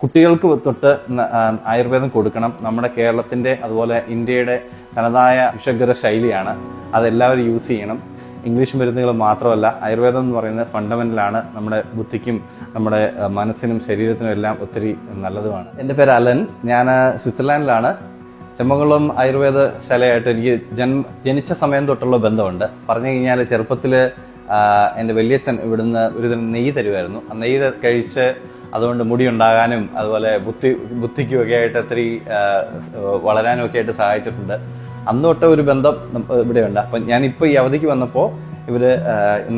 കുട്ടികൾക്ക് തൊട്ട് ആയുർവേദം കൊടുക്കണം. നമ്മുടെ കേരളത്തിൻ്റെ അതുപോലെ ഇന്ത്യയുടെ തനതായ വിഷഗ്ര ശൈലിയാണ്, അതെല്ലാവരും യൂസ് ചെയ്യണം. ഇംഗ്ലീഷ് മരുന്നുകൾ മാത്രമല്ല, ആയുർവേദം എന്ന് പറയുന്നത് ഫണ്ടമെൻ്റലാണ്, നമ്മുടെ ബുദ്ധിക്കും നമ്മുടെ മനസ്സിനും ശരീരത്തിനും എല്ലാം ഒത്തിരി നല്ലതുമാണ്. എൻ്റെ പേര് അലൻ, ഞാൻ സ്വിറ്റ്സർലാൻഡിലാണ്. ചെമ്മകുളം ആയുർവേദ ശാലയായിട്ട് എനിക്ക് ജനിച്ച സമയം തൊട്ടുള്ള ബന്ധമുണ്ട്. പറഞ്ഞു കഴിഞ്ഞാൽ ചെറുപ്പത്തിൽ എൻ്റെ വലിയച്ഛൻ ഇവിടുന്ന് ഒരു ദിനം നെയ്യ് തരുമായിരുന്നു. ആ നെയ്യ് കഴിച്ച് അതുകൊണ്ട് മുടി ഉണ്ടാകാനും അതുപോലെ ബുദ്ധിക്കുമൊക്കെ ആയിട്ട് ഒത്തിരി വളരാനും ഒക്കെ ആയിട്ട് സഹായിച്ചിട്ടുണ്ട്. അന്ന് തൊട്ട് ഒരു ബന്ധം ഇവിടെയുണ്ട്. അപ്പം ഞാനിപ്പോൾ ഈ അവധിക്ക് വന്നപ്പോൾ ഇവർ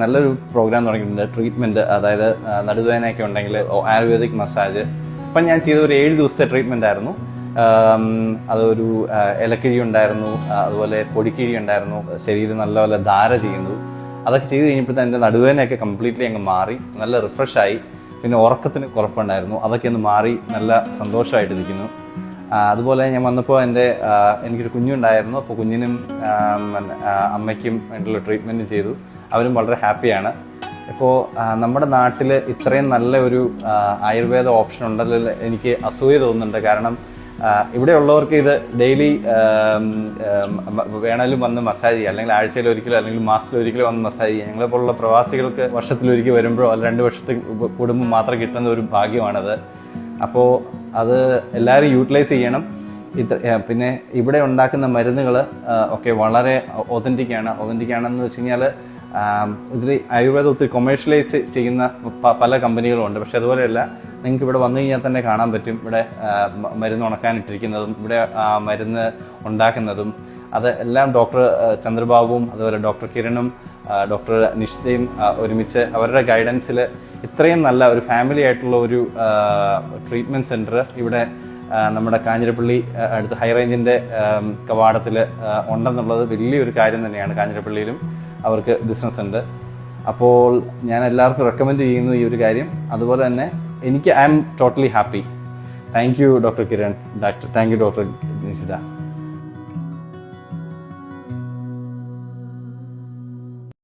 നല്ലൊരു പ്രോഗ്രാം തുടങ്ങിയിട്ടുണ്ട്, ട്രീറ്റ്മെൻറ്റ്. അതായത് നടുവേദനയൊക്കെ ഉണ്ടെങ്കിൽ ആയുർവേദിക് മസാജ്. അപ്പം ഞാൻ ചെയ്ത ഒരു 7 ദിവസത്തെ ട്രീറ്റ്മെൻ്റ് ആയിരുന്നു. അതൊരു ഇലക്കിഴി ഉണ്ടായിരുന്നു, അതുപോലെ പൊടിക്കിഴി ഉണ്ടായിരുന്നു, ശരീരം നല്ലപോലെ ധാര ചെയ്യുന്നു. അതൊക്കെ ചെയ്ത് കഴിഞ്ഞപ്പോഴത്തെ എൻ്റെ നടുവേദനയൊക്കെ കംപ്ലീറ്റ്ലി അങ്ങ് മാറി, നല്ല റിഫ്രഷായി. പിന്നെ ഉറക്കത്തിന് കുഴപ്പമുണ്ടായിരുന്നു, അതൊക്കെ ഒന്ന് മാറി, നല്ല സന്തോഷമായിട്ടിരിക്കുന്നു. അതുപോലെ ഞാൻ വന്നപ്പോൾ എനിക്കൊരു കുഞ്ഞുണ്ടായിരുന്നു. അപ്പോൾ കുഞ്ഞിനും അമ്മയ്ക്കും വേണ്ടിയുള്ള ട്രീറ്റ്മെൻറ്റും ചെയ്തു. അവരും വളരെ ഹാപ്പിയാണ്. ഇപ്പോൾ നമ്മുടെ നാട്ടിൽ ഇത്രയും നല്ല ഒരു ആയുർവേദ ഓപ്ഷൻ ഉണ്ടല്ലോ എനിക്ക് അസൂയ തോന്നുന്നുണ്ട്. കാരണം ഇവിടെ ഉള്ളവർക്ക് ഇത് ഡെയിലി വേണേലും വന്ന് മസാജ് ചെയ്യുക, അല്ലെങ്കിൽ ആഴ്ചയിൽ ഒരിക്കലോ അല്ലെങ്കിൽ മാസത്തിൽ ഒരിക്കലോ വന്ന് മസാജ് ചെയ്യുക. ഞങ്ങളെപ്പോലുള്ള പ്രവാസികൾക്ക് വർഷത്തിലൊരിക്കൽ വരുമ്പോഴോ അല്ല 2 വർഷത്തിൽ കൂടുമ്പോൾ മാത്രം കിട്ടുന്ന ഒരു ഭാഗ്യമാണത്. അപ്പോൾ അത് എല്ലാവരും യൂട്ടിലൈസ് ചെയ്യണം. പിന്നെ ഇവിടെ ഉണ്ടാക്കുന്ന മരുന്നുകൾ ഒക്കെ വളരെ ഒതൻറ്റിക്കാണെന്ന് വെച്ച് കഴിഞ്ഞാൽ ഇതിൽ ആയുർവേദം ഒത്തിരി കൊമേഴ്ഷ്യലൈസ് ചെയ്യുന്ന പല കമ്പനികളും ഉണ്ട്. പക്ഷെ അതുപോലെയല്ല, നിങ്ങൾക്ക് ഇവിടെ വന്നു കഴിഞ്ഞാൽ തന്നെ കാണാൻ പറ്റും ഇവിടെ മരുന്ന് ഉണക്കാനിട്ടിരിക്കുന്നതും ഇവിടെ മരുന്ന് ഉണ്ടാക്കുന്നതും. അത് എല്ലാം ഡോക്ടർ ചന്ദ്രബാബുവും അതുപോലെ ഡോക്ടർ കിരണും ഡോക്ടർ നിഷിതയും ഒരുമിച്ച് അവരുടെ ഗൈഡൻസിൽ ഇത്രയും നല്ല ഒരു ഫാമിലി ആയിട്ടുള്ള ഒരു ട്രീറ്റ്മെൻറ്റ് സെൻറ്റർ ഇവിടെ നമ്മുടെ കാഞ്ഞിരപ്പള്ളി അടുത്ത് ഹൈ റേഞ്ചിൻ്റെ കവാടത്തിൽ ഉണ്ടെന്നുള്ളത് വലിയൊരു കാര്യം തന്നെയാണ്. കാഞ്ഞിരപ്പള്ളിയിലും അവർക്ക് ബിസിനസ് ഉണ്ട്. അപ്പോൾ ഞാൻ എല്ലാവർക്കും റെക്കമെൻഡ് ചെയ്യുന്നു ഈ ഒരു കാര്യം. അതുപോലെ തന്നെ I am totally happy. Thank you doctor Kiran, thank you doctor Nishitha.